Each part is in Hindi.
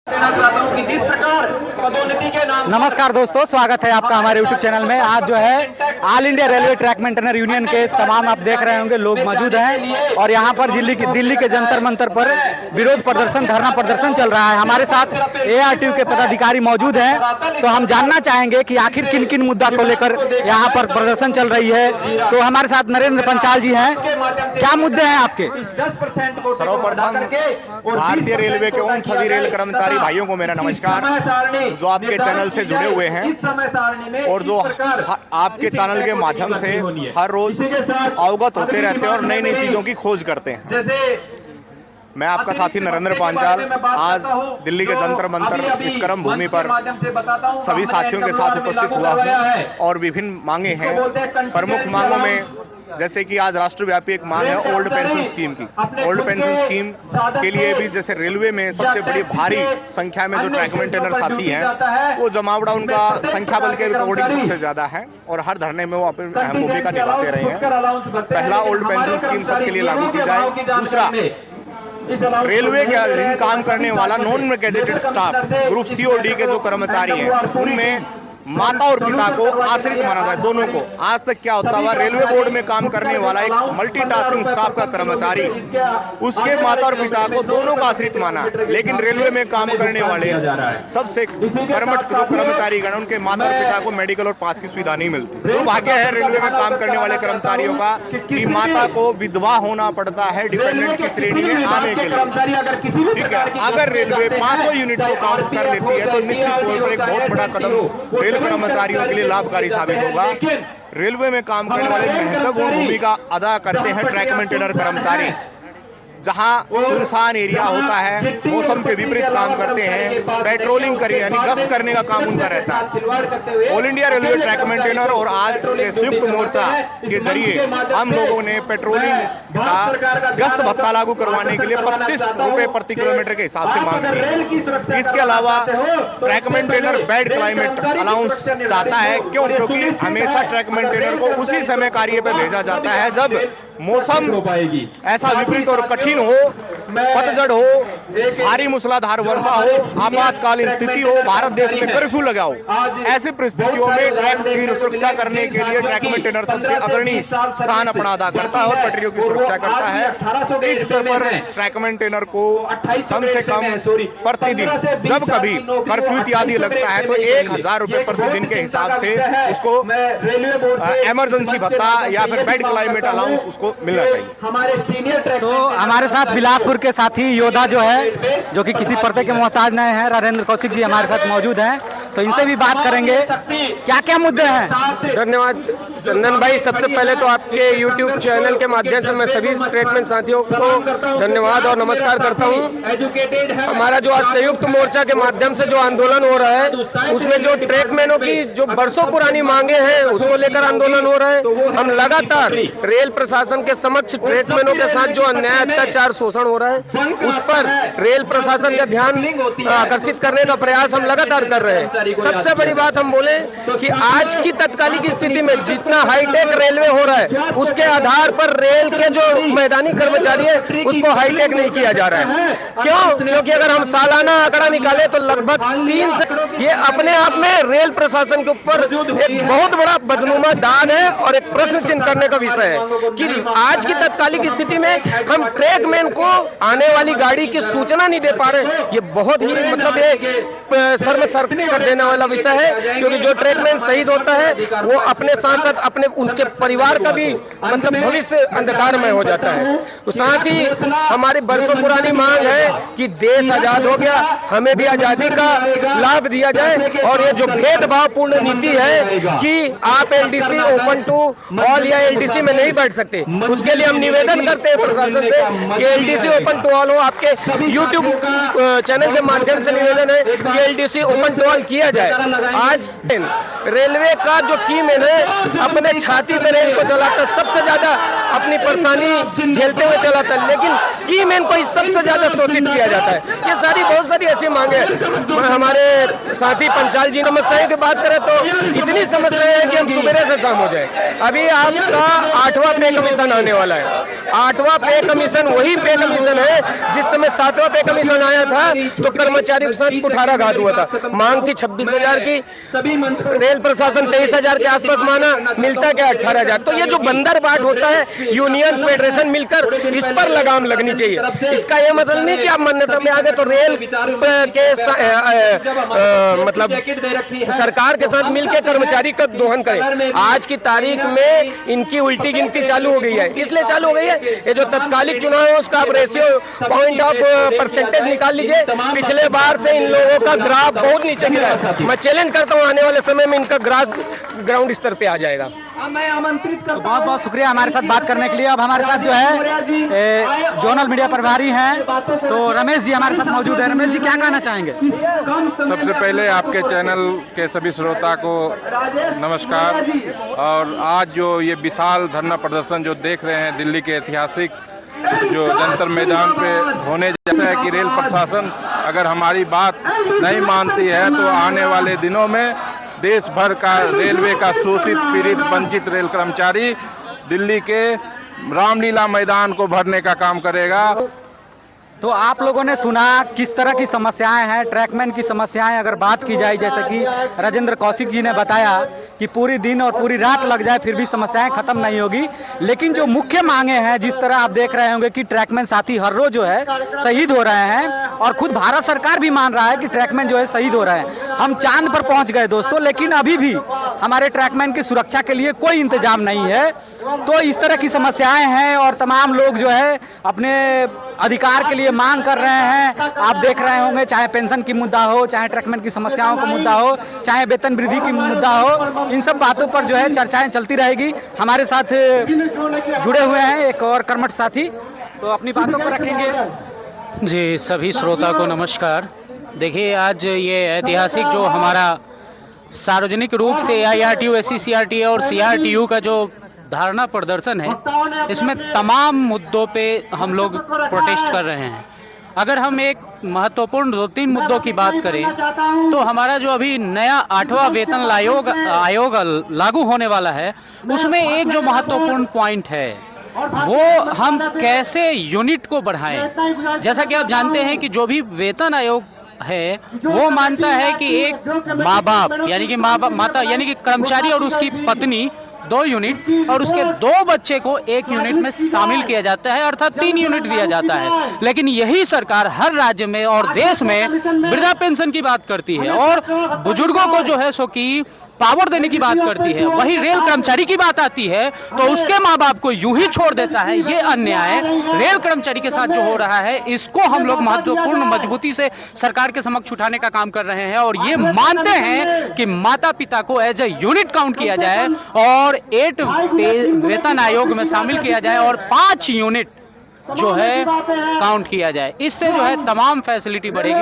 जिस प्रकार पदोन्नति के नाम। नमस्कार दोस्तों, स्वागत है आपका हमारे YouTube चैनल में। आज जो है all India railway track maintainer union के तमाम आप देख रहे होंगे लोग मौजूद हैं और यहाँ पर दिल्ली के जंतर मंतर पर विरोध प्रदर्शन, धरना प्रदर्शन चल रहा है। हमारे साथ ARTU के पदाधिकारी मौजूद हैं, तो हम जानना चाहेंगे कि आखिर किन किन मुद्दा को लेकर यहाँ पर प्रदर्शन चल रही है। तो हमारे साथ नरेंद्र पंचाल जी हैं। क्या मुद्दे हैं आपके? सर्वप्रथम भारतीय रेलवे के उन सभी रेल कर्मचारी भाइयों को मेरा नमस्कार जो आपके चैनल से जुड़े हुए हैं और जो आपके चैनल के माध्यम से हर रोज अवगत होते रहते हैं और नई नई चीजों की खोज करते हैं। मैं आपका साथी नरेंद्र पांचाल आज दिल्ली के जंतर मंतर इस कर्म भूमि पर सभी साथियों के साथ उपस्थित हुआ हूँ और विभिन्न मांगे हैं। प्रमुख मांगों में जैसे कि आज राष्ट्रव्यापी एक मांग है ओल्ड पेंशन स्कीम की। ओल्ड पेंशन स्कीम के लिए भी जैसे रेलवे में सबसे बड़ी भारी संख्या में जो ट्रैक मेंटेनर साथी हैं वो जमावड़ा उनका संख्या बल के अकॉर्डिंग सबसे ज्यादा है और हर धरने में वो अपनी अहम भूमिका निभाते रहे हैं। पहला, ओल्ड पेंशन स्कीम सबके लिए लागू की जाए। दूसरा, रेलवे के अधीन काम करने वाला non gazetted staff group C और D के जो कर्मचारी हैं उनमें माता और पिता को आश्रित माना जाए, दोनों को। आज तक क्या होता हुआ, रेलवे बोर्ड में काम करने वाला एक मल्टीटास्किंग स्टाफ का कर्मचारी उसके माता और पिता को दोनों का आश्रित माना, लेकिन रेलवे में काम करने वाले सबसे कर्मठ जो कर्मचारी गण उनके माता और पिता को मेडिकल और पास की सुविधा नहीं मिलती। दुर्भाग्य है रेलवे में काम करने वाले कर्मचारियों का कि माता को विधवा होना पड़ता है डिपेंडेंट की श्रेणी में आने के लिए। ठीक है, अगर रेलवे 5 यूनिट को काउंट कर लेती है तो निश्चित तौर पर एक बहुत बड़ा कदम कर्मचारियों के लिए लाभकारी साबित होगा। रेलवे में काम करने वाले महत्वपूर्ण भूमिका अदा करते हैं ट्रैक मेंटेनर कर्मचारी। जहां सुनसान एरिया होता है, मौसम के विपरीत काम करते हैं, पेट्रोलिंग करिए यानी गश्त करने का काम उनका रहता है। All India railway track maintainer और आज के संयुक्त मोर्चा के जरिए हम लोगों ने पेट्रोलिंग का गश्त भत्ता लागू करवाने के लिए 25 रुपए प्रति किलोमीटर के हिसाब से मांग की। इसके अलावा track maintainer bad climate allowance चाहता है। क्यों? क्योंकि हमेशा ट्रैक मेंटेनर को उसी समय कार्य पे भेजा जाता है जब मौसम ऐसा विपरीत और कठिन हो, पतझड़ हो, भारी मूसलाधार वर्षा हो, आपातकालीन स्थिति हो, भारत देश में कर्फ्यू लगा हो। ऐसी परिस्थितियों में ट्रैक की सुरक्षा करने के लिए ट्रैक मेंटेनर सबसे अग्रणी स्थान अपना अदा करता है और पटरियों की सुरक्षा करता है। इस स्तर पर ट्रैक मेंटेनर को कम से कम प्रतिदिन जब कभी कर्फ्यू इत्यादि लगता है तो 1000 रुपए प्रतिदिन के हिसाब से उसको इमरजेंसी भत्ता या फिर बैड क्लाइमेट अलाउंस उसको मिलना चाहिए। तो हमारे साथ बिलासपुर के साथी योद्धा जो है, जो कि किसी पर्दे के मोहताज नहीं है, नरेंद्र कौशिक जी हमारे साथ मौजूद हैं, तो इनसे भी बात करेंगे। क्या क्या मुद्दे हैं? धन्यवाद चंदन भाई। सबसे पहले तो आपके YouTube चैनल के माध्यम से मैं सभी ट्रेकमैन साथियों को धन्यवाद और नमस्कार करता हूं। हमारा जो आज संयुक्त मोर्चा के माध्यम से जो आंदोलन हो रहा है उसमें जो ट्रेकमैनों की जो बरसों पुरानी मांगे हैं उसको लेकर आंदोलन हो रहा है। हम लगातार रेल प्रशासन के समक्ष ट्रेकमैनों के साथ जो अन्याय, अत्याचार, शोषण हो रहा है उस पर रेल प्रशासन का ध्यान आकर्षित करने का प्रयास हम लगातार कर रहे हैं। सबसे बड़ी बात हम बोले कि आज की तत्कालिक स्थिति में जितना हाईटेक रेलवे हो रहा है उसके आधार पर रेल के जो मैदानी कर्मचारी है उसको हाईटेक नहीं किया जा रहा है। क्यों? क्योंकि अगर हम सालाना आंकड़ा निकाले तो लगभग 3 से ये अपने आप में रेल प्रशासन के ऊपर एक बहुत बड़ा बदनुमा दाग है और एक प्रश्न चिन्ह करने का विषय है कि आज की तत्कालिक स्थिति में हम ट्रैकमैन को आने वाली गाड़ी की सूचना नहीं दे पा रहे। ये बहुत ही मतलब ये शर्मसार कर देने वाला विषय है, क्योंकि जो ट्रैकमैन शहीद होता है वो अपने साथ साथ अपने उनके परिवार का भी मतलब भविष्य अंधकारमय हो जाता है। तो साथ ही हमारी बरसों पुरानी मांग है कि देश आजाद हो गया, हमें भी आजादी का लाभ दिया जाए और ये जो भेदभावपूर्ण नीति है कि आप LDC ओपन टू ऑल या LDC में नहीं बैठ सकते, उसके लिए हम निवेदन करते हैं प्रशासन से कि LDC ओपन टू ऑल हो। आपके YouTube चैनल के माध्यम से निवेदन है कि LDC ओपन टू ऑल किया किया जाए। आज रेलवे का जो की मैन है अपने छाती पे रेल को चलाता, सबसे ज्यादा अपनी परेशानी झेलते हुए चलाता है, लेकिन की मैन को सबसे ज्यादा शोषित किया जाता है। ये सारी बहुत सारी ऐसी मांगे हैं। हमारे साथी पंचाल जी समस्याओं की बात करें तो इतनी समस्याएं हैं कि हम सुबह से शाम हो जाए। अभी आपका 8वां पे कमीशन आने वाला है। 8वां पे कमीशन वही पे कमीशन है जिस समय 7वां पे कमीशन आया था तो कर्मचारियों के साथ कुठाराघात हुआ था। मांग थी 26,000 की, रेल प्रशासन 23,000 के आसपास माना, मिलता क्या 18,000। तो ये जो बंदर बाट होता है, यूनियन फेडरेशन मिलकर इस पर लगाम लगनी चाहिए। इसका ये मतलब नहीं कि आप मान्यता में आ गए तो रेल के मतलब सरकार के साथ मिलकर कर्मचारी का दोहन करें। आज की तारीख में इनकी उल्टी गिनती चालू हो गई है, इसलिए चालू हो गई है ये जो तत्कालिक चुनाव है उसका आप रेशियो पॉइंट ऑफ परसेंटेज निकाल लीजिए। पिछले बार से इन लोगों का ग्राफ बहुत नीचे गिरा है। मैं चैलेंज करता हूँ आने वाले समय में इनका ग्राफ ग्राउंड स्तर पे आ जाएगा। मैं आमंत्रित करता हूं। तो बहुत बहुत शुक्रिया हमारे साथ बात करने के लिए। अब हमारे साथ जो है जोनल मीडिया प्रभारी हैं तो रमेश जी हमारे साथ मौजूद है। रमेश जी क्या कहना चाहेंगे? सबसे पहले आपके चैनल के सभी श्रोता को नमस्कार। और आज जो ये विशाल धरना प्रदर्शन जो देख रहे हैं दिल्ली के ऐतिहासिक जो जंतर मैदान पे होने जैसा है कि रेल प्रशासन अगर हमारी बात नहीं मानती है तो आने वाले दिनों में देश भर का रेलवे का शोषित पीड़ित वंचित रेल कर्मचारी दिल्ली के रामलीला मैदान को भरने का काम करेगा। तो आप लोगों ने सुना किस तरह की समस्याएं हैं, ट्रैकमैन की समस्याएं अगर बात की जाए, जैसे कि राजेंद्र कौशिक जी ने बताया कि पूरी दिन और पूरी रात लग जाए फिर भी समस्याएं खत्म नहीं होगी। लेकिन जो मुख्य मांगे हैं, जिस तरह आप देख रहे होंगे कि ट्रैकमैन साथी हर रोज जो है शहीद हो रहे हैं और खुद भारत सरकार भी मान रहा है कि ट्रैकमैन जो है शहीद हो रहे हैं। हम चांद पर पहुंच गए दोस्तों, लेकिन अभी भी हमारे ट्रैकमैन की सुरक्षा के लिए कोई इंतजाम नहीं है। तो इस तरह की समस्याएं हैं और तमाम लोग जो है अपने अधिकार के लिए मांग कर रहे हैं। आप देख रहे होंगे चाहे पेंशन की मुद्दा हो, चाहे ट्रैकमैन की समस्याओं का मुद्दा हो, चाहे वेतन वृद्धि की मुद्दा हो, इन सब बातों पर जो है चर्चाएं चलती रहेगी। हमारे साथ जुड़े हुए हैं एक और कर्मठ साथी, तो अपनी बातों को रखेंगे। जी सभी श्रोता को नमस्कार। देखिए आज ये ऐतिहासिक जो हमारा सार्वजनिक रूप से AIRTU, SCCRTA और CRTU का जो धारणा प्रदर्शन है, इसमें तमाम मुद्दों पे हम लोग प्रोटेस्ट कर रहे हैं। अगर हम एक महत्वपूर्ण 2-3 मुद्दों की बात करें तो हमारा जो अभी नया 8वां वेतन आयोग लागू होने वाला है, उसमें एक जो महत्वपूर्ण पॉइंट है वो हम कैसे यूनिट को बढ़ाएं। जैसा कि आप जानते हैं कि जो भी वेतन आयोग है वो मानता है कि एक माँ बाप यानी कि माता यानी कि कर्मचारी और उसकी पत्नी 2 यूनिट और उसके 2 बच्चे को 1 यूनिट में शामिल किया जाता है, अर्थात 3 यूनिट दिया जाता है। लेकिन यही सरकार हर राज्य में और देश में वृद्धा पेंशन की बात करती है और बुजुर्गों को जो है सो की पावर देने की बात करती है। वही रेल कर्मचारी की बात आती है तो उसके माँ बाप को यूं ही छोड़ देता है। ये अन्याय रेल कर्मचारी के साथ जो हो रहा है, इसको हम लोग महत्वपूर्ण मजबूती से सरकार के समक्ष उठाने का काम कर रहे हैं और ये मानते हैं कि माता पिता को एज ए यूनिट काउंट किया जाए और 8 वेतन आयोग में शामिल किया जाए और 5 यूनिट जो है काउंट किया जाए। इससे जो है तमाम फैसिलिटी बढ़ेगी,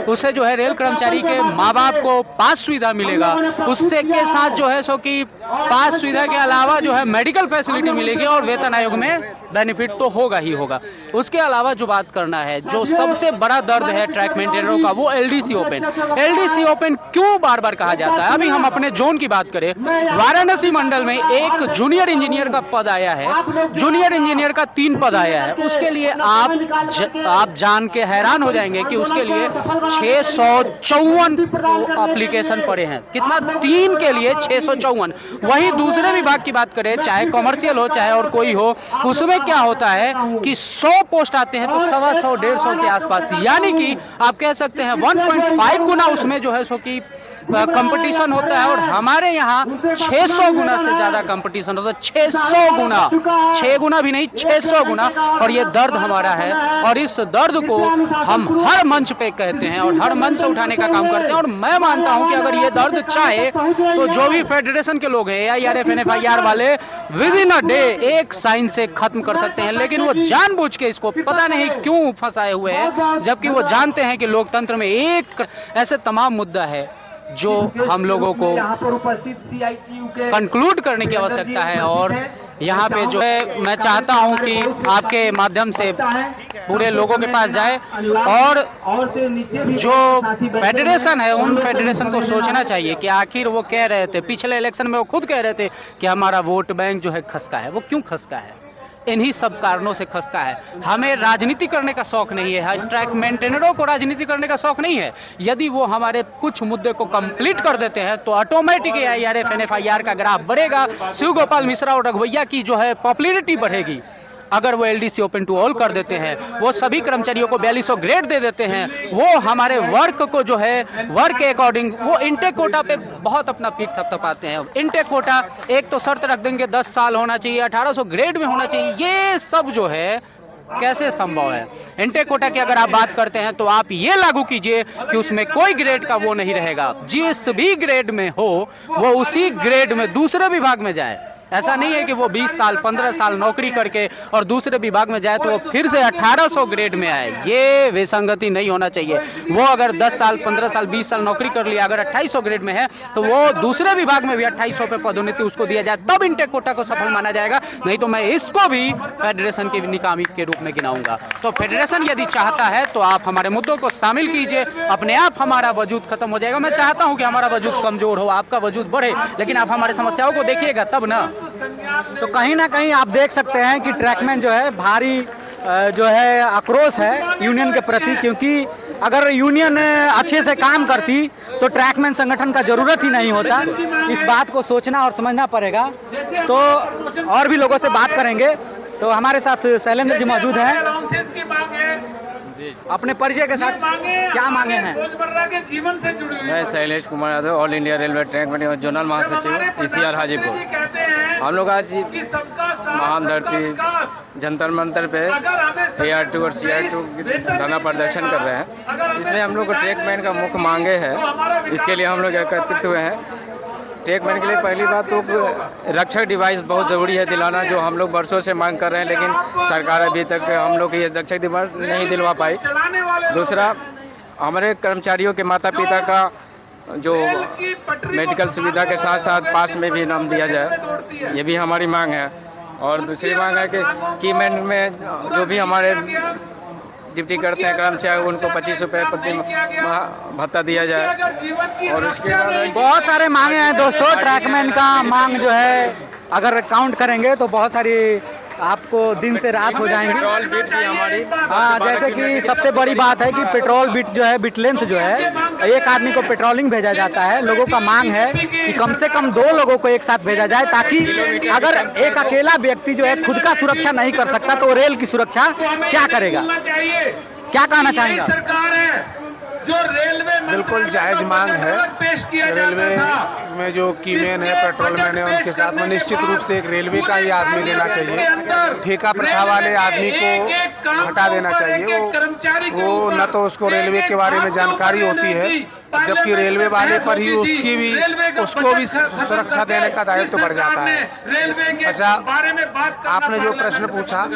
उससे जो है रेल कर्मचारी के माँ बाप को पास सुविधा मिलेगा, उससे के साथ जो है सो कि पास सुविधा के अलावा जो है मेडिकल फैसिलिटी मिलेगी और वेतन आयोग में बेनिफिट तो होगा ही होगा। उसके अलावा जो बात करना है, जो सबसे बड़ा दर्द है ट्रैक मेंटेनरों का, वो LDC ओपन। LDC ओपन क्यों बार बार कहा जाता है? अभी हम अपने जोन की बात करें, वाराणसी मंडल में एक जूनियर इंजीनियर का पद आया है, जूनियर इंजीनियर का 3 पद आया है। उसके लिए आप जान के हैरान हो जाएंगे कि उसके लिए 654 एप्लीकेशन पड़े हैं। कितना? 3 के लिए 654। वहीं दूसरे विभाग की बात करें, चाहे कॉमर्शियल हो चाहे और कोई हो, उसमें क्या होता है कि 100 पोस्ट आते हैं तो 125-150 के आसपास, यानी कि आप कह सकते हैं 1.5 गुना उसमें जो है सो कि कंपटीशन होता है। और हमारे यहाँ 600 गुना से ज्यादा कंपटीशन होता है। 600 गुना, 6 गुना भी नहीं, 600 गुना। और ये दर्द हमारा है और इस दर्द को हम हर मंच पे कहते हैं और हर मंच से उठाने का काम करते हैं। और मैं मानता हूं कि अगर ये दर्द चाहे तो जो भी फेडरेशन के लोग हैं, AIRF, NFIR वाले, विद इन अ डे एक साइन से खत्म कर सकते हैं। लेकिन वो जानबूझ के इसको पता नहीं क्यों फंसाए हुए हैं, जबकि वो जानते हैं कि लोकतंत्र में एक ऐसे तमाम मुद्दा है जो हम लोगों को कंक्लूड करने की आवश्यकता है। और यहाँ पे जो है मैं चाहता हूँ कि आपके माध्यम से पूरे लोगों के पास जाए और जो फेडरेशन है उन फेडरेशन को सोचना चाहिए कि आखिर वो कह रहे थे पिछले इलेक्शन में, वो खुद कह रहे थे कि हमारा वोट बैंक जो है खसका है। वो क्यों खसका है? इन्हीं सब कारणों से खसका है। हमें राजनीति करने का शौक नहीं है, ट्रैक मेंटेनरों को राजनीति करने का शौक नहीं है। यदि वो हमारे कुछ मुद्दे को कंप्लीट कर देते हैं तो ऑटोमेटिक AIRF NFIR का ग्राफ बढ़ेगा, शिव गोपाल मिश्रा और रघुवैया की जो है पॉपुलैरिटी बढ़ेगी। अगर वो LDC ओपन टू ऑल कर देते हैं, वो सभी कर्मचारियों को 4200 ग्रेड दे देते हैं, वो हमारे वर्क को जो है वर्क के अकॉर्डिंग वो इनटेक कोटा पे बहुत अपना पीठ थपथपाते हैं। इनटेक कोटा एक तो शर्त रख देंगे 10 साल होना चाहिए, 1800 ग्रेड में होना चाहिए। ये सब जो है कैसे संभव है? इनटेक कोटा की अगर आप बात करते हैं तो आप ये लागू कीजिए कि उसमें कोई ग्रेड का वो नहीं रहेगा। जिस भी ग्रेड में हो वो उसी ग्रेड में दूसरे विभाग में जाए। ऐसा नहीं है कि वो 20 साल 15 साल नौकरी करके और दूसरे विभाग में जाए तो वो फिर से 1800 ग्रेड में आए। ये विसंगति नहीं होना चाहिए। वो अगर 10 साल 15 साल 20 साल नौकरी कर लिया, अगर 2800 ग्रेड में है तो वो दूसरे विभाग में भी 2800 पे पदोन्नति उसको दिया जाए, तब इनटेक कोटा को सफल माना जाएगा। नहीं तो मैं इसको भी फेडरेशन की निकामी के रूप में गिनाऊंगा। तो फेडरेशन यदि चाहता है तो आप हमारे मुद्दों को शामिल कीजिए, अपने आप हमारा वजूद खत्म हो जाएगा। मैं चाहता हूँ कि हमारा वजूद कमजोर हो, आपका वजूद बढ़े, लेकिन आप हमारे समस्याओं को देखिएगा तब ना। तो कहीं ना कहीं आप देख सकते हैं कि ट्रैकमैन जो है भारी जो है आक्रोश है यूनियन के प्रति, क्योंकि अगर यूनियन अच्छे से काम करती तो ट्रैकमैन संगठन का जरूरत ही नहीं होता। इस बात को सोचना और समझना पड़ेगा। तो और भी लोगों से बात करेंगे। तो हमारे साथ शैलेंद्र जी मौजूद हैं। अपने परिचय के साथ क्या मांगे हैं? मैं Shailesh Kumar Yadav, all India railway track manager zonal महासचिव ECR हाजीपुर। हम लोग आज महान धरती जंतर मंतर पे AR2 और CR2 धरना प्रदर्शन कर रहे हैं। इसमें हम लोग को ट्रैकमैन का मुख्य मांगे है, इसके लिए हम लोग एकत्रित हुए हैं। ट्रैकमैन के लिए पहली बात तो रक्षक डिवाइस बहुत ज़रूरी है दिलाना, जो हम लोग वर्षों से मांग कर रहे हैं, लेकिन सरकार अभी तक हम लोग ये रक्षक डिवाइस नहीं दिलवा पाई। दूसरा, हमारे कर्मचारियों के माता पिता का जो मेडिकल सुविधा के साथ साथ पास में भी नाम दिया जाए, ये भी हमारी मांग है। और दूसरी मांग है कि कीमैन में जो भी हमारे ड्यूटी करते हैं कर्मचारी, उनको 25 रुपये प्रति माह भत्ता दिया जाए। और उसके बाद बहुत सारे मांगे हैं दोस्तों। ट्रैकमैन का मांग जो है अगर काउंट करेंगे तो बहुत सारी आपको दिन से रात हो जाएंगी। पेट्रोल बिट भी हमारी, हाँ, जैसे कि सबसे बड़ी बात है कि पेट्रोल बिट जो है, बिट लेंथ जो है, एक आदमी को पेट्रोलिंग भेजा जाता है। लोगों का मांग है कि कम से कम 2 लोगों को एक साथ भेजा जाए, ताकि अगर एक अकेला व्यक्ति जो है खुद का सुरक्षा नहीं कर सकता तो रेल की सुरक्षा क्या करेगा? क्या कहना चाहेंगे? जो रेलवे बिल्कुल जायज मांग है। रेलवे में जो कीमैन है, पेट्रोलमैन है, उनके साथ में निश्चित रूप से एक रेलवे का ही आदमी लेना चाहिए। ठेका प्रथा वाले आदमी को हटा देना चाहिए। वो न तो उसको रेलवे के बारे में जानकारी होती है, जबकि रेलवे वाले पर ही उसको भी सुरक्षा देने का दायित्व बढ़ जाता है। अच्छा, आपने जो प्रश्न पूछा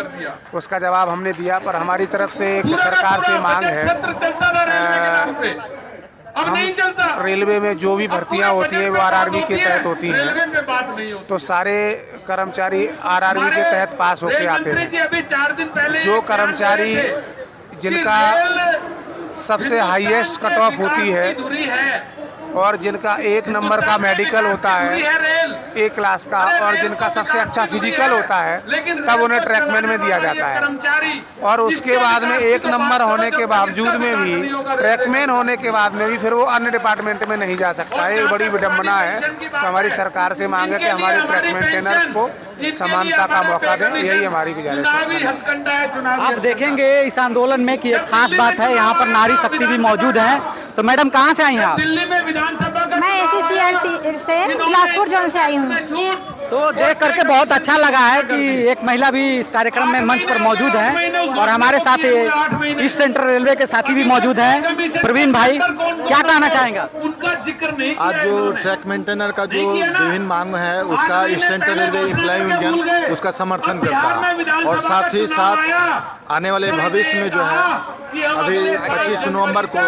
उसका जवाब हमने दिया, पर हमारी तरफ से एक सरकार से मांग है। हम रेलवे में जो भी भर्तियां होती है वो RRB के तहत होती हैं, तो सारे कर्मचारी RRB के तहत पास होके आते हैं। जो कर्मचारी जिनका सबसे हाईएस्ट कट ऑफ होती है और जिनका 1 नंबर का मेडिकल होता है, A क्लास का, और जिनका सबसे अच्छा फिजिकल होता है, तब उन्हें ट्रैकमैन में दिया जाता है। और उसके बाद में 1 नंबर होने के बावजूद में भी, ट्रैकमैन होने के बाद में भी फिर वो अन्य डिपार्टमेंट में नहीं जा सकता है। एक बड़ी विडम्बना है। तो हमारी सरकार से मांग है कि हमारे ट्रैक मेंटेनर्स को समानता का मौका दें। यही हमारी गुजारिश है। आप देखेंगे इस आंदोलन में कि एक खास बात है, यहाँ पर नारी शक्ति भी मौजूद है। तो मैडम कहाँ से आई हैं आप? मैं SCCRT से बिलासपुर जोन से आई हूँ। तो देख करके बहुत अच्छा लगा है कि एक महिला भी इस कार्यक्रम में मंच पर मौजूद है। और हमारे साथ ईस्ट सेंट्रल रेलवे के साथी भी मौजूद हैं। प्रवीण भाई, क्या कहना चाहेंगे? आज जो ट्रैक मेंटेनर का जो विभिन्न मांग है उसका East Central Railway employ union उसका समर्थन करता है। और साथ ही साथ आने वाले भविष्य में जो है, अभी 25 नवंबर को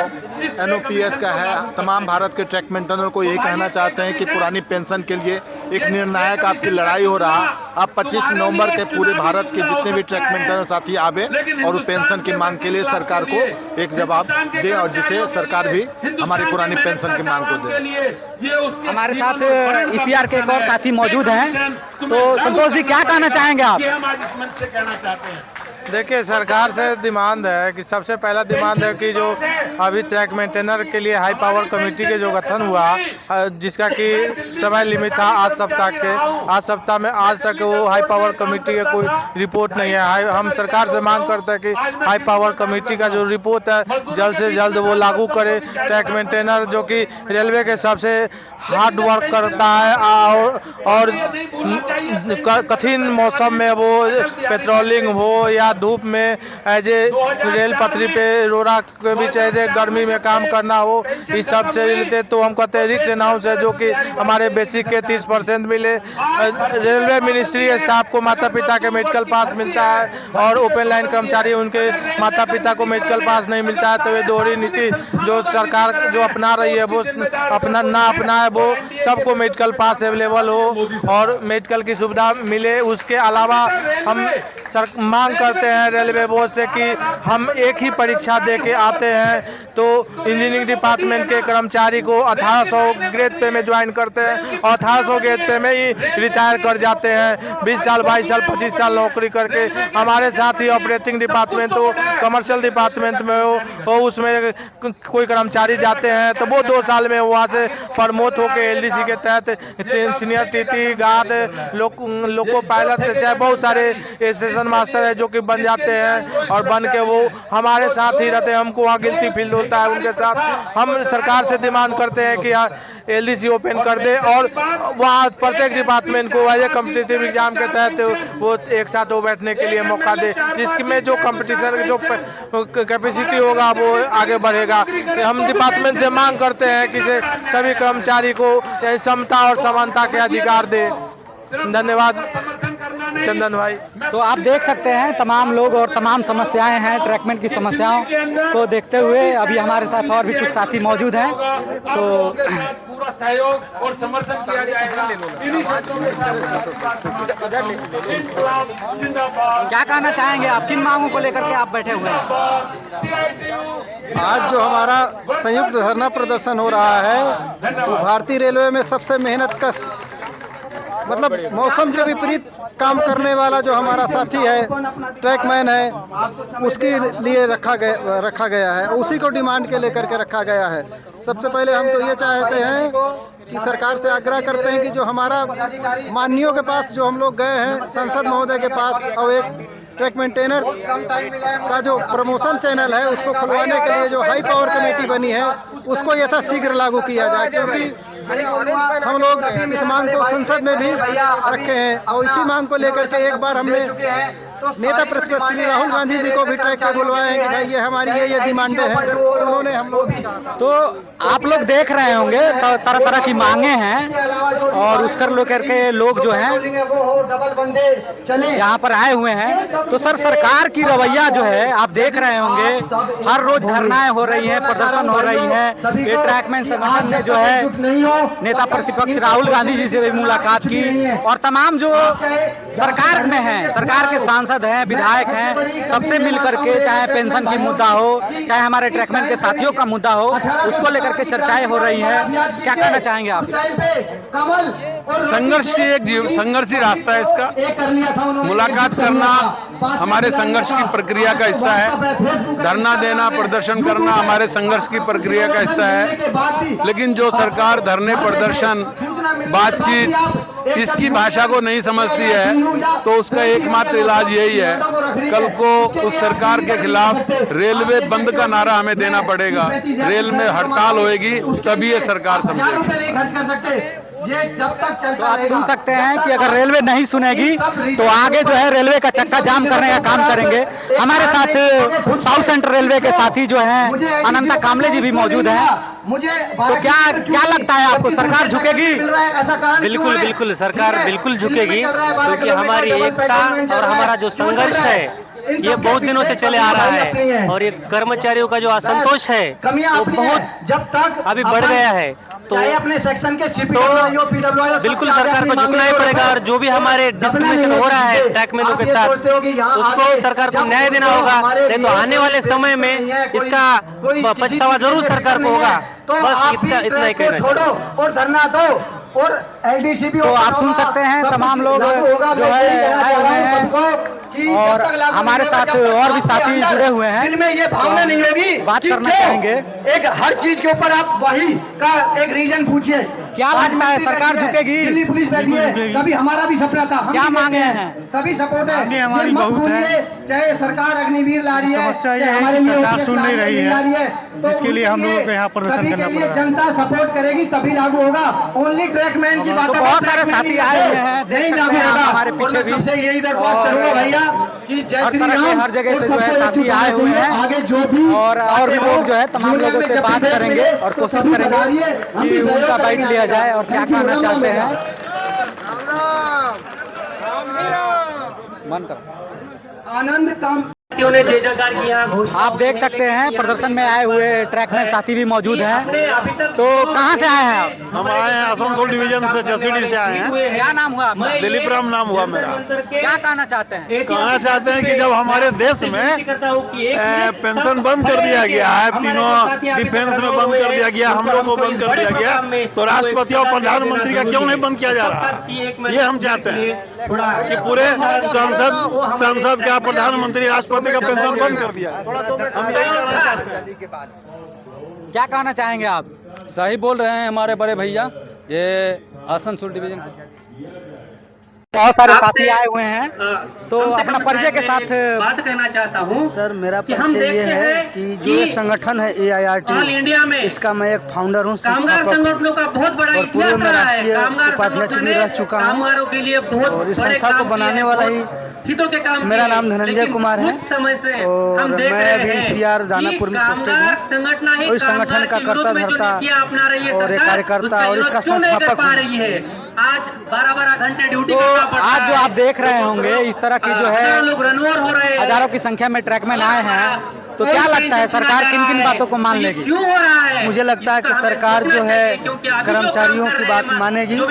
NOPS का है। तमाम भारत के ट्रैक मेंटेनर को यही कहना चाहते हैं कि पुरानी पेंशन के लिए एक निर्णायक आपकी लड़ाई हो रहा। आप 25 नवंबर के पूरे भारत के जितने भी ट्रैक मेंटेनर साथी आवे और पेंशन की मांग के लिए सरकार को एक जवाब दे और जिसे सरकार भी हमारी पुरानी पेंशन की मांग को दे। हमारे साथ ECR के एक और साथी मौजूद हैं, तो संतोष जी क्या कहना चाहेंगे आप? देखिए, सरकार से डिमांड है कि सबसे पहला डिमांड है कि जो अभी ट्रैक मेंटेनर के लिए हाई पावर कमेटी के जो गठन हुआ, जिसका कि समय लिमिट था आज सप्ताह में आज तक वो हाई पावर कमेटी का कोई रिपोर्ट नहीं है। हम सरकार से मांग करते हैं कि हाई पावर कमेटी का जो रिपोर्ट है जल्द से जल्द वो लागू करे। ट्रैक मेंटेनर जो कि रेलवे के सबसे हार्ड वर्क करता है और कठिन मौसम में वो पेट्रोलिंग हो या धूप में एज ए रेल पटरी पे रोड़ा के बीच एज ए गर्मी में काम करना हो, इस सब से रिलेटेड तो हम कहते हैं रिक्स अनाउंस है जो कि हमारे बेसिक के 30% मिले। रेलवे मिनिस्ट्री स्टाफ को माता पिता के मेडिकल पास मिलता है और ओपन लाइन कर्मचारी उनके माता पिता को मेडिकल पास नहीं मिलता है। तो ये दोहरी नीति जो सरकार जो अपना रही है वो अपना है, वो सबको मेडिकल पास अवेलेबल हो और मेडिकल की सुविधा मिले। उसके अलावा हम मांग करते हैं रेलवे बोर्ड से कि हम एक ही परीक्षा दे के आते हैं तो इंजीनियरिंग डिपार्टमेंट के कर्मचारी को 1800 ग्रेड पे में ज्वाइन करते हैं और 1800 ग्रेड पे में ही रिटायर कर जाते हैं। 20 साल 22 साल 25 साल नौकरी करके हमारे साथ ही ऑपरेटिंग डिपार्टमेंट हो, कमर्शियल डिपार्टमेंट में हो उसमें कोई कर्मचारी जाते हैं तो वो 2 साल में वहाँ से प्रमोट होकर LDC के तहत senior TT guard loco pilot चाहे बहुत सारे स्टेशन मास्टर है जो कि बन जाते हैं और बन के वो हमारे साथ ही रहते हैं। हमको वहाँ गिल्टी फील होता है उनके साथ। हम सरकार से डिमांड करते हैं कि LDC ओपन कर दे और वहाँ प्रत्येक डिपार्टमेंट को एज ए कॉम्पिटिटिव एग्जाम के तहत वो एक साथ वो बैठने के लिए मौका दे, जिसमें जो कंपटीशन जो कैपेसिटी होगा वो आगे बढ़ेगा। हम डिपार्टमेंट से मांग करते हैं कि सभी कर्मचारी को समता और समानता के अधिकार दे। धन्यवाद चंदन भाई। तो आप देख सकते हैं तमाम लोग और तमाम समस्याएं हैं, ट्रैकमेंट की समस्याओं को देखते हुए अभी हमारे साथ और भी कुछ साथी मौजूद हैं, तो पूरा सहयोग और समर्थन किया जाएगा। क्या कहना चाहेंगे आप, किन मांगों को लेकर के आप बैठे हुए हैं? आज जो हमारा संयुक्त धरना प्रदर्शन हो रहा है वो भारतीय रेलवे में सबसे मेहनत कश मतलब मौसम के विपरीत काम करने वाला जो हमारा साथी है ट्रैकमैन है उसके लिए रखा गया है, उसी को डिमांड के लेकर के रखा गया है। सबसे पहले हम तो ये चाहते हैं कि सरकार से आग्रह करते हैं कि जो हमारा माननीयों के पास जो हम लोग गए हैं सांसद महोदय के पास और एक ट्रैक मेंटेनर का जो प्रमोशन चैनल है उसको खुलवाने के लिए जो हाई पावर कमेटी बनी है उसको यथाशीघ्र लागू किया जाए, क्योंकि हम लोग इस मांग को संसद में भी रखे हैं और इसी मांग को लेकर के एक बार हमने नेता प्रतिपक्ष श्री राहुल गांधी जी को भी ट्रैक पे बुलवाए हैं कि भाई ये हमारी ये डिमांडें हैं, उन्होंने हम लोग तो आप लोग देख रहे होंगे तो तरह तरह की मांगे हैं और उसकर लेकर के लोग जो हैं यहाँ पर आए हुए हैं। तो सर सरकार की रवैया जो है आप देख रहे होंगे, हर रोज धरनाएं हो रही हैं, प्रदर्शन हो रही है। ये ट्रैकमैन संगठन ने जो है नेता प्रतिपक्ष राहुल गांधी जी से भी मुलाकात की और तमाम जो सरकार में हैं, सरकार के सांसद हैं, विधायक हैं, सबसे मिल करके चाहे पेंशन की मुद्दा हो चाहे हमारे ट्रैकमैन के साथियों का मुद्दा हो उसको लेकर के चर्चाएं हो रही है। क्या कहना चाहेंगे आप? संघर्षी रास्ता है इसका। मुलाकात करना हमारे संघर्ष की प्रक्रिया का हिस्सा है, धरना देना प्रदर्शन करना हमारे संघर्ष की प्रक्रिया का हिस्सा है। लेकिन जो सरकार धरने प्रदर्शन बातचीत इसकी भाषा को नहीं समझती है तो उसका एकमात्र इलाज यही है, कल को उस सरकार के खिलाफ रेलवे बंद का नारा हमें देना पड़ेगा। रेल में हड़ताल होएगी तभी ये सरकार समझेगी। तो आप सुन सकते हैं कि अगर रेलवे नहीं सुनेगी तो आगे जो है रेलवे का चक्का जाम करने का काम करेंगे। हमारे साथ साउथ सेंट्रल रेलवे के साथी जो हैं अनंता कामले जी भी मौजूद हैं। तो क्या लगता है आपको, सरकार झुकेगी? बिल्कुल बिल्कुल सरकार बिल्कुल झुकेगी, क्योंकि हमारी एकता और हमारा जो संघर्ष है ये बहुत दिनों से चले आ रहा है और ये कर्मचारियों का जो असंतोष है वो बहुत जब तक अभी बढ़ गया है। तो अपने सेक्शन के बिल्कुल सरकार को झुकना ही पड़ेगा और जो भी हमारे डिस्क्रिमिनेशन हो रहा है ट्रैकमैनों के साथ उसको सरकार को न्याय देना होगा, नहीं तो आने वाले समय में इसका पछतावा जरूर सरकार को होगा। बस इतना ही कहना छोड़ो और धरना दो और LDC भी। तो आप सुन सकते हैं तमाम लोग जो है आए हुए हैं और हमारे साथ और भी साथी जुड़े हुए हैं। दिल में ये भावना नहीं होगी, बात करना चाहेंगे। एक हर चीज के ऊपर आप वही का एक रीजन पूछिए। क्या लगता है सरकार झुकेगी? दिल्ली पुलिस बैठी है, कभी हमारा भी सपना था। क्या मांगे हैं? सभी सपोर्ट है, हमारी बहुत है। चाहे सरकार अग्निवीर ला रही है, हमारे लिए सरकार सुन नहीं रही है, जिसके लिए हम लोगों को यहाँ प्रदर्शन करना पड़ रहा है। जनता सपोर्ट करेगी तभी लागू होगा। ओनली ट्रैकमैन की बात। तो बहुत सारे साथी आए हुए हैं, देख सकते हैं हमारे पीछे भी। यही दरख्वास्त करूंगा भैया कि हर तरह के हर जगह से जो है साथी आए हुए हैं आगे जो भी और भी लोग जो है तमाम लोगों से बात करेंगे और कोशिश करेंगे कि उनका बाइट लिया जाए और क्या कहना चाहते हैं। मन करो आनंद काम ने जय जयकार की यहाँ घोषणा। आप देख सकते हैं प्रदर्शन में आए हुए ट्रैक में साथी भी मौजूद हैं। तो कहाँ से आए हैं आप? हम आए हैं आसनसोल डिवीजन से, जसीडी से आए हैं। क्या नाम हुआ आपका? दिलीप राम नाम हुआ मेरा। क्या कहना चाहते हैं? कहना चाहते हैं कि जब हमारे देश में पेंशन बंद कर दिया गया है, तीनों डिफेंस में बंद कर दिया गया, हम लोग को बंद कर दिया गया, तो राष्ट्रपति और प्रधानमंत्री का क्यों नहीं बंद किया जा रहा है? ये हम चाहते हैं कि पूरे संसद का प्रधानमंत्री राष्ट्रपति का पेंशन बंद कर दिया। हम यही कहना चाहते हैं। क्या कहना चाहेंगे आप? सही बोल रहे हैं हमारे बड़े भैया। ये आसनसोल डिवीजन बहुत सारे साथी आए हुए हैं, तो अपना परिचय के साथ बात कहना चाहता हूँ। सर मेरा परिचय ये है कि जो ये संगठन है AIRT, ऑल इंडिया में इसका मैं एक फाउंडर हूँ, कामगार संगठनों का बहुत बड़ा और पूर्व इतिहास में रहा है। राष्ट्रीय कामगार उपाध्यक्ष भी रह चुका हूँ कामगारों के लिए बहुत और इस बड़े संस्था काम को बनाने किए, वाला ही हितों के काम मेरा किए, नाम धनंजय लेकिन कुमार है कुछ समय से और हम देख मैं रहे अभी हैं CR दानापुर में पोस्टेड हूँ और इस संगठन का कर्ता धर्ता और एक कार्यकर्ता और इसका संस्थापक हूँ। आज 12-12 घंटे ड्यूटी तो करना पड़ता आज जो है। आप देख रहे होंगे इस तरह की जो है लोग रनओवर हो रहे हैं, हजारों की संख्या में ट्रैकमैन आए हैं, तो क्या लगता है सरकार किन किन बातों को मान लेगी? क्यों हो रहा है? मुझे लगता है कि सरकार जो है कर्मचारियों की बात मानेगी और जो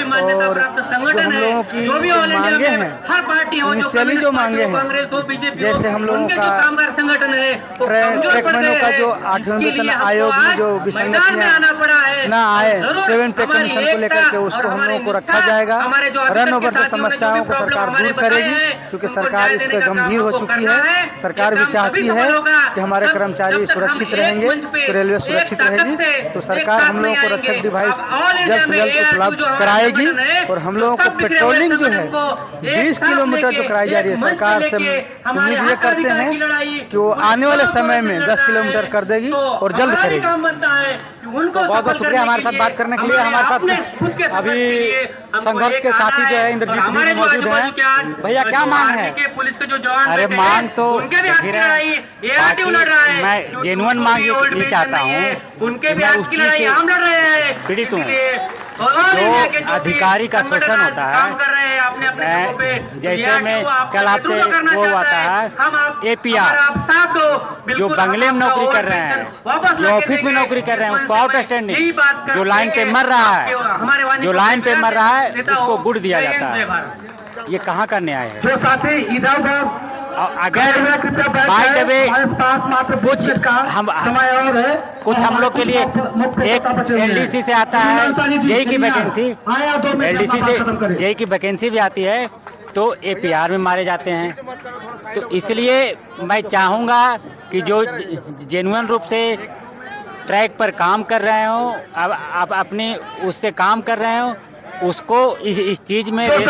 हम लोगों की मांगे हैं, इनिशियली जो मांगे हैं, जैसे हम लोगों का ट्रैकमैनों का जो 8वें वेतन आयोग में जो विसंगतियां ना आए, 7 पे कमीशन को लेकर के उसको हम लोगों को रखा जाएगा। रन ओवर से समस्याओं को सरकार दूर करेगी, क्योंकि सरकार इस पर गंभीर हो चुकी है। सरकार भी चाहती है कि हमारे कर्मचारी सुरक्षित रहेंगे तो रेलवे सुरक्षित रहेगी, तो सरकार हम लोगों को रक्षक डिवाइस जल्द से जल्द उपलब्ध कराएगी और हम लोगों को पेट्रोलिंग जो है 20 किलोमीटर जो कराई जा रही है, सरकार से उम्मीद ये करते हैं कि वो आने वाले समय में 10 किलोमीटर कर देगी और जल्द करेगी। तो बहुत बहुत शुक्रिया हमारे साथ बात करने के लिए। हमारे साथ अभी संघर्ष के साथी जो है इंद्रजीत भी मौजूद हैं। भैया क्या मांग है? पुलिस के जो जवान अरे मांग तो मैं जेन्युइन मांग ये चाहता हूँ, उनके भी आज की लड़ाई हम लड़ रहे हैं, पीड़ित हूँ। जो अधिकारी का शोषण होता है, जैसे में कल आपसे वो आता है APR, जो बंगले में नौकरी कर रहे हैं, जो ऑफिस में नौकरी कर रहे हैं, उसको आउटस्टैंडिंग, जो लाइन पे मर रहा है, जो लाइन पे मर रहा है उसको गुड़ दिया जाता है। ये कहाँ का न्याय है? जो साथी इधर उधर अगर बाय द वे कुछ हम लोग के लिए एक LDC से आता है JEE की वैकेंसी, LDC से JEE की वैकेंसी भी आती है, तो APR में मारे जाते हैं। तो इसलिए मैं चाहूँगा कि जो जेन्युइन रूप से ट्रैक पर काम कर रहे हो, अब अपने उससे काम कर रहे हो, उसको इस चीज में रेलवे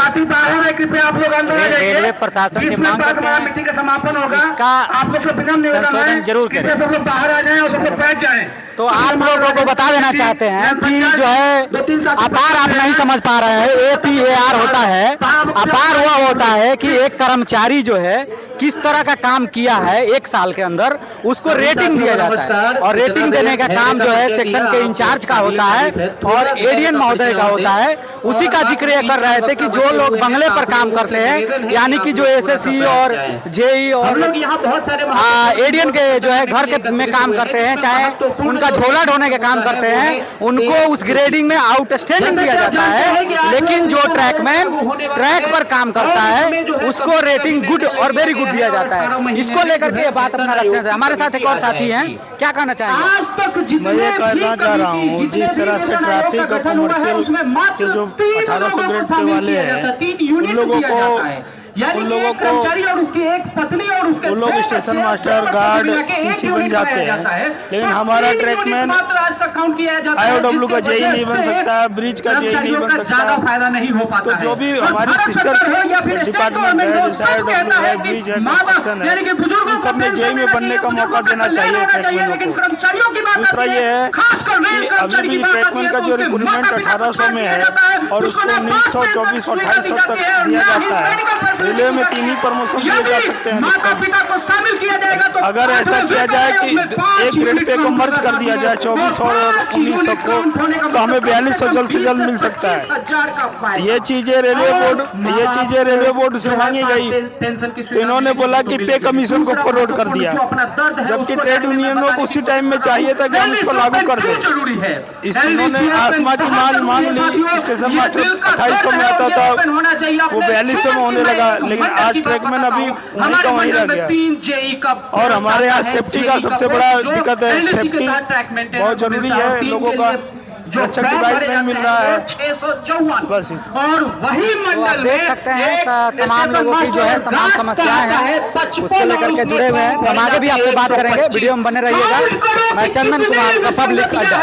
प्रशासन से मांग करते हैं, समापन होगा, इसका आप लोग से विनम्र संशोधन जरूर करें। सब लोग बाहर आ जाएं और सब लोग बैठ जाएं। तो आप लोगों को बता देना चाहते हैं कि जो है अपार आप नहीं समझ पा रहे हैं, APAR होता है, अपार वह होता है कि एक कर्मचारी जो है किस तरह का काम किया है 1 साल के अंदर, उसको रेटिंग दिया जाता है और रेटिंग देने का काम जो है सेक्शन के इंचार्ज का होता है और ADN महोदय का होता है। उसी का जिक्र ये कर रहे थे कि जो लोग बंगले पर काम करते हैं, यानी कि जो एसएससी और जेई और एडीएन के जो है घर के में काम करते हैं, चाहे उनका झोला ढोने के काम करते हैं, उनको उस ग्रेडिंग में आउटस्टैंडिंग दिया जाता है। लेकिन जो ट्रैकमैन ट्रैक पर काम करता है उसको रेटिंग गुड और वेरी गुड दिया जाता है। इसको लेकर के बात अपना रखते हैं। हमारे साथ एक और साथी हैं, क्या कहना चाहेंगे? मैं ये कहना चाह रहा हूँ, जिस तरह से ट्रैफिक और कमर्शियल के जो 1800 ग्रेड पे वाले हैं उन लोगों को उन लोग स्टेशन मास्टर गार्ड टीसी बन जाते हैं, लेकिन हमारा ट्रैकमैन IOW का जेई नहीं बन सकता, ब्रिज का जेई नहीं बन सकता। तो जो भी हमारी सिस्टर डिपार्टमेंट है, जैसे IOW है, ब्रिज है, कंस्ट्रक्शन है, इन सब में जेई में बनने का मौका देना चाहिए ट्रैकमैनों को। दूसरा ये है कि अभी भी ट्रैकमैन का जो रिक्रूटमेंट 1800 में है और उसको 1900, 2400, 2800 तक दिया जाता है। रेलवे में 3 ही प्रमोशन दिए जा सकते हैं। अगर ऐसा किया जाए कि एक ग्रेड पे को मर्ज कर दिया जाए 2400 और 1900 को, तो हमें 4200 जल्द से जल्द मिल सकता है। ये चीजें रेलवे बोर्ड से मांगी गई तो इन्होंने बोला कि पे कमीशन को फॉरवर्ड कर दिया, जबकि ट्रेड यूनियनों को उसी टाइम में चाहिए था कि हम इसको लागू कर दें। इन्होंने आसमा की मांग ली। स्टेशन मास्टर 2800 में आता था, वो 4200 में होने लगा, लेकिन आज ट्रैकमैन अभी वहीं का वहीं रह गया। और हमारे यहाँ सेफ्टी का सबसे बड़ा दिक्कत है। सेफ्टी बहुत जरूरी है, लोगों का अच्छा डिवाइस नहीं मिल रहा है। बस और वही मंडल देख सकते हैं तमाम लोगों की जो है तमाम समस्याएं हैं, उसको लेकर के जुड़े हुए हैं। तो हम आगे भी आपसे बात करेंगे, वीडियो में बने रहिएगा। मैं चंदन कुमार का पब्लिक अड्डा।